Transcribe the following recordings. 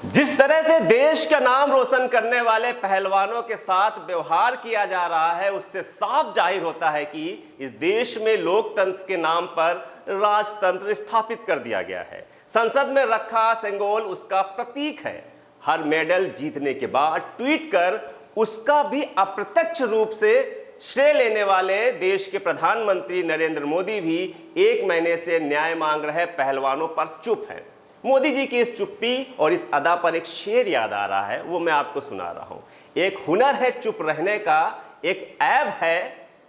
जिस तरह से देश का नाम रोशन करने वाले पहलवानों के साथ व्यवहार किया जा रहा है, उससे साफ जाहिर होता है कि इस देश में लोकतंत्र के नाम पर राजतंत्र स्थापित कर दिया गया है। संसद में रखा सेंगोल उसका प्रतीक है। हर मेडल जीतने के बाद ट्वीट कर उसका भी अप्रत्यक्ष रूप से श्रेय लेने वाले देश के प्रधानमंत्री नरेंद्र मोदी भी 1 महीने से न्याय मांग रहे पहलवानों पर चुप हैं। मोदी जी की इस चुप्पी और इस अदा पर एक शेर याद आ रहा है, वो मैं आपको सुना रहा हूं। एक हुनर है चुप रहने का, एक ऐब है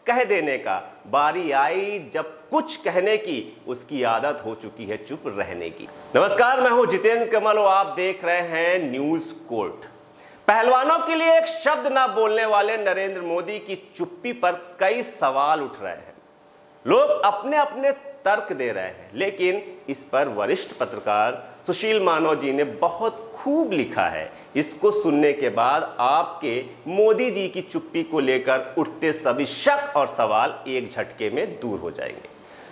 कह देने का। बारी आई जब कुछ कहने की, उसकी आदत हो चुकी है चुप रहने की। नमस्कार, मैं हूं जितेंद्र कमल और आप देख रहे हैं न्यूज कोर्ट। पहलवानों के लिए एक शब्द ना बोलने वाले नरेंद्र मोदी की चुप्पी पर कई सवाल उठ रहे हैं। लोग अपने अपने तर्क दे रहे हैं, लेकिन इस पर वरिष्ठ पत्रकार सुशील मानव जी ने बहुत खूब लिखा है। इसको सुनने के बाद आपके मोदी जी की चुप्पी को लेकर उठते सभी शक और सवाल एक झटके में दूर हो जाएंगे।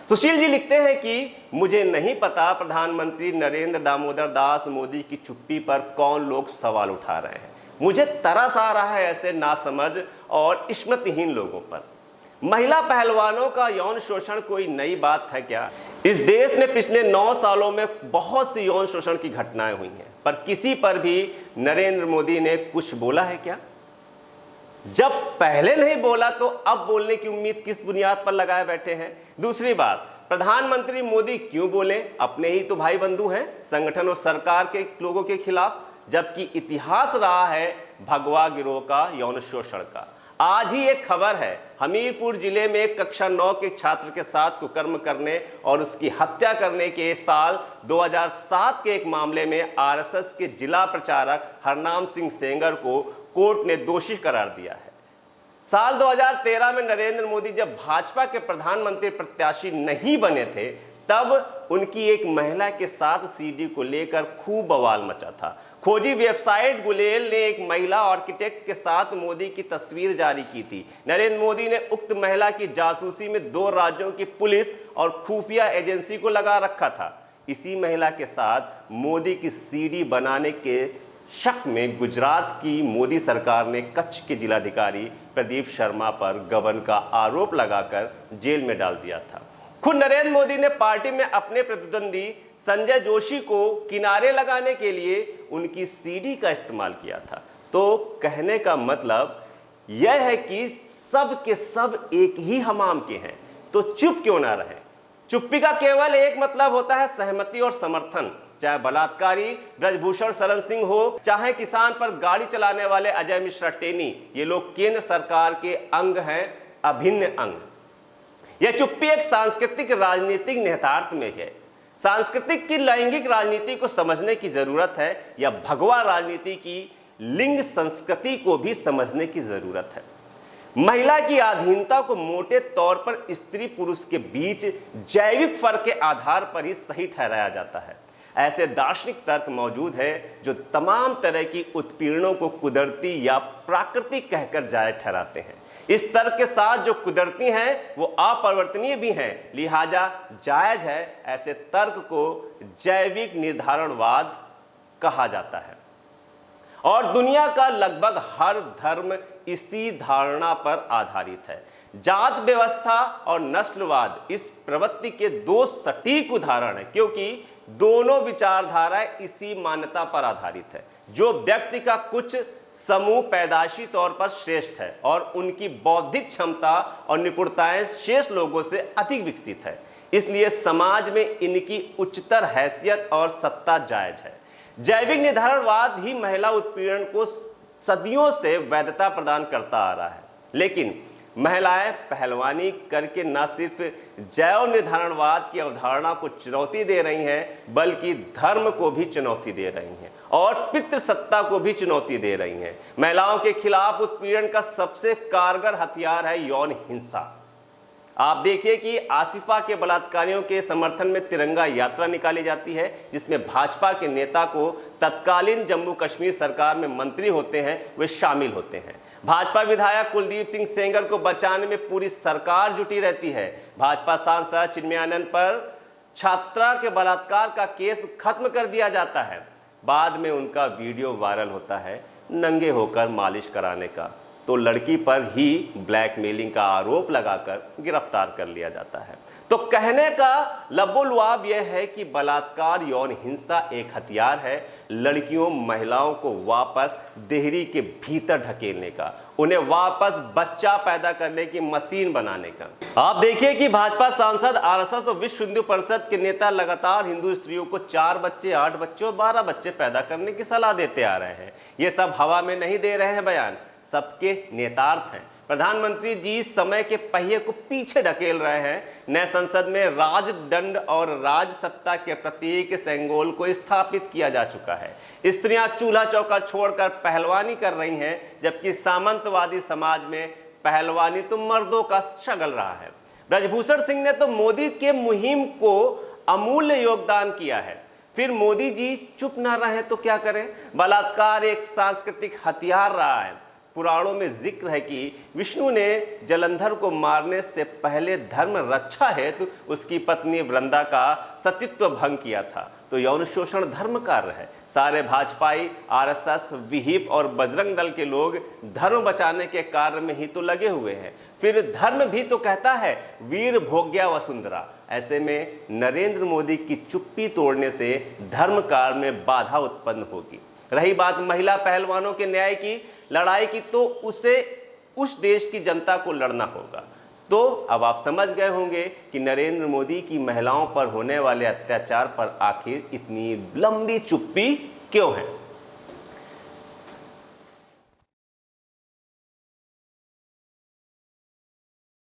सुशील जी लिखते हैं कि मुझे नहीं पता प्रधानमंत्री नरेंद्र दामोदर दास मोदी की चुप्पी पर कौन लोग सवाल उठा रहे हैं। मुझे तरस आ रहा है ऐसे नासमझ और स्मृतिहीन लोगों पर। महिला पहलवानों का यौन शोषण कोई नई बात है क्या? इस देश में पिछले 9 सालों में बहुत सी यौन शोषण की घटनाएं हुई हैं, पर किसी पर भी नरेंद्र मोदी ने कुछ बोला है क्या? जब पहले नहीं बोला तो अब बोलने की उम्मीद किस बुनियाद पर लगाए बैठे हैं? दूसरी बात, प्रधानमंत्री मोदी क्यों बोले? अपने ही तो भाई बंधु हैं संगठन और सरकार के लोगों के खिलाफ, जबकि इतिहास रहा है भगवा गिरोह का यौन शोषण का। आज ही एक खबर है, हमीरपुर जिले में एक कक्षा 9 के छात्र के साथ कुकर्म करने और उसकी हत्या करने के साल 2007 के एक मामले में आरएसएस के जिला प्रचारक हरनाम सिंह सेंगर को कोर्ट ने दोषी करार दिया है। साल 2013 में नरेंद्र मोदी जब भाजपा के प्रधानमंत्री प्रत्याशी नहीं बने थे, तब उनकी एक महिला के साथ सीडी को लेकर खूब बवाल मचा था। खोजी वेबसाइट गुलेल ने एक महिला आर्किटेक्ट के साथ मोदी की तस्वीर जारी की थी। नरेंद्र मोदी ने उक्त महिला की जासूसी में 2 राज्यों की पुलिस और खुफिया एजेंसी को लगा रखा था। इसी महिला के साथ मोदी की सीडी बनाने के शक में गुजरात की मोदी सरकार ने कच्छ के जिलाधिकारी प्रदीप शर्मा पर गबन का आरोप लगाकर जेल में डाल दिया था। खुद नरेंद्र मोदी ने पार्टी में अपने प्रतिद्वंदी संजय जोशी को किनारे लगाने के लिए उनकी सीडी का इस्तेमाल किया था। तो कहने का मतलब यह है कि सब के सब एक ही हमाम के हैं, तो चुप क्यों ना रहे? चुप्पी का केवल एक मतलब होता है सहमति और समर्थन। चाहे बलात्कारी ब्रजभूषण शरण सिंह हो, चाहे किसान पर गाड़ी चलाने वाले अजय मिश्रा टेनी, ये लोग केंद्र सरकार के अंग हैं, अभिन्न अंग। यह चुप्पी एक सांस्कृतिक राजनीतिक निहितार्थ में है। सांस्कृतिक की लैंगिक राजनीति को समझने की जरूरत है, या भगवा राजनीति की लिंग संस्कृति को भी समझने की जरूरत है। महिला की अधीनता को मोटे तौर पर स्त्री पुरुष के बीच जैविक फर्क के आधार पर ही सही ठहराया जाता है। ऐसे दार्शनिक तर्क मौजूद है जो तमाम तरह की उत्पीड़नों को कुदरती या प्राकृतिक कहकर जायज ठहराते हैं। इस तर्क के साथ जो कुदरती हैं वो अपरिवर्तनीय भी हैं, लिहाजा जायज है। ऐसे तर्क को जैविक निर्धारणवाद कहा जाता है और दुनिया का लगभग हर धर्म इसी धारणा पर आधारित है। जात व्यवस्था और नस्लवाद इस प्रवृत्ति के 2 सटीक उदाहरण हैं, क्योंकि दोनों विचारधाराएं इसी मान्यता पर आधारित है। जो व्यक्ति का कुछ समूह पैदाइशी तौर पर श्रेष्ठ है और उनकी बौद्धिक क्षमता और निपुणताएं शेष लोगों से अधिक विकसित है, इसलिए समाज में इनकी उच्चतर हैसियत और सत्ता जायज है। जैविक निर्धारणवाद ही महिला उत्पीड़न को सदियों से वैधता प्रदान करता आ रहा है, लेकिन महिलाएं पहलवानी करके न सिर्फ जैव निर्धारणवाद की अवधारणा को चुनौती दे रही हैं, बल्कि धर्म को भी चुनौती दे रही हैं और पितृसत्ता को भी चुनौती दे रही हैं। महिलाओं के खिलाफ उत्पीड़न का सबसे कारगर हथियार है यौन हिंसा। आप देखिए कि आसिफा के बलात्कारियों के समर्थन में तिरंगा यात्रा निकाली जाती है, जिसमें भाजपा के नेता को तत्कालीन जम्मू कश्मीर सरकार में मंत्री होते हैं वे शामिल होते हैं। भाजपा विधायक कुलदीप सिंह सेंगर को बचाने में पूरी सरकार जुटी रहती है। भाजपा सांसद चिन्मयानंद पर छात्रा के बलात्कार का केस खत्म कर दिया जाता है। बाद में उनका वीडियो वायरल होता है नंगे होकर मालिश कराने का, तो लड़की पर ही ब्लैकमेलिंग का आरोप लगाकर गिरफ्तार कर लिया जाता है। तो कहने का लबोलुआब यह है कि बलात्कार यौन हिंसा एक हथियार है लड़कियों महिलाओं को वापस देहरी के भीतर ढकेलने का, उन्हें वापस बच्चा पैदा करने की मशीन बनाने का। आप देखिए कि भाजपा सांसद, आरएसएस और विश्व हिंदू परिषद के नेता लगातार हिंदू स्त्रियों को 4 बच्चे, 8 बच्चे और 12 बच्चे पैदा करने की सलाह देते आ रहे हैं। ये सब हवा में नहीं दे रहे हैं बयान, सबके नेतार्थ हैं। प्रधानमंत्री जी समय के पहिए को पीछे ढकेल रहे हैं। नए संसद में राजदंड और राजसत्ता के प्रतीक सेंगोल को स्थापित किया जा चुका है। स्त्रियां चूल्हा चौका छोड़कर पहलवानी कर रही हैं, जबकि सामंतवादी समाज में पहलवानी तो मर्दों का शगल रहा है। ब्रजभूषण सिंह ने तो मोदी के मुहिम को अमूल्य योगदान किया है, फिर मोदी जी चुप ना रहे तो क्या करें। बलात्कार एक सांस्कृतिक हथियार रहा है। पुराणों में जिक्र है कि विष्णु ने जलंधर को मारने से पहले धर्म रक्षा हेतु उसकी पत्नी वृंदा का सतीत्व भंग किया था, तो यौन शोषण धर्म कार्य है। सारे भाजपाई, आरएसएस, विहिप और बजरंग दल के लोग धर्म बचाने के कार्य में ही तो लगे हुए हैं। फिर धर्म भी तो कहता है वीर भोग्या वसुंधरा। ऐसे में नरेंद्र मोदी की चुप्पी तोड़ने से धर्म कार्य में बाधा उत्पन्न होगी। रही बात महिला पहलवानों के न्याय की लड़ाई की, तो उसे उस देश की जनता को लड़ना होगा। तो अब आप समझ गए होंगे कि नरेंद्र मोदी की महिलाओं पर होने वाले अत्याचार पर आखिर इतनी लंबी चुप्पी क्यों है।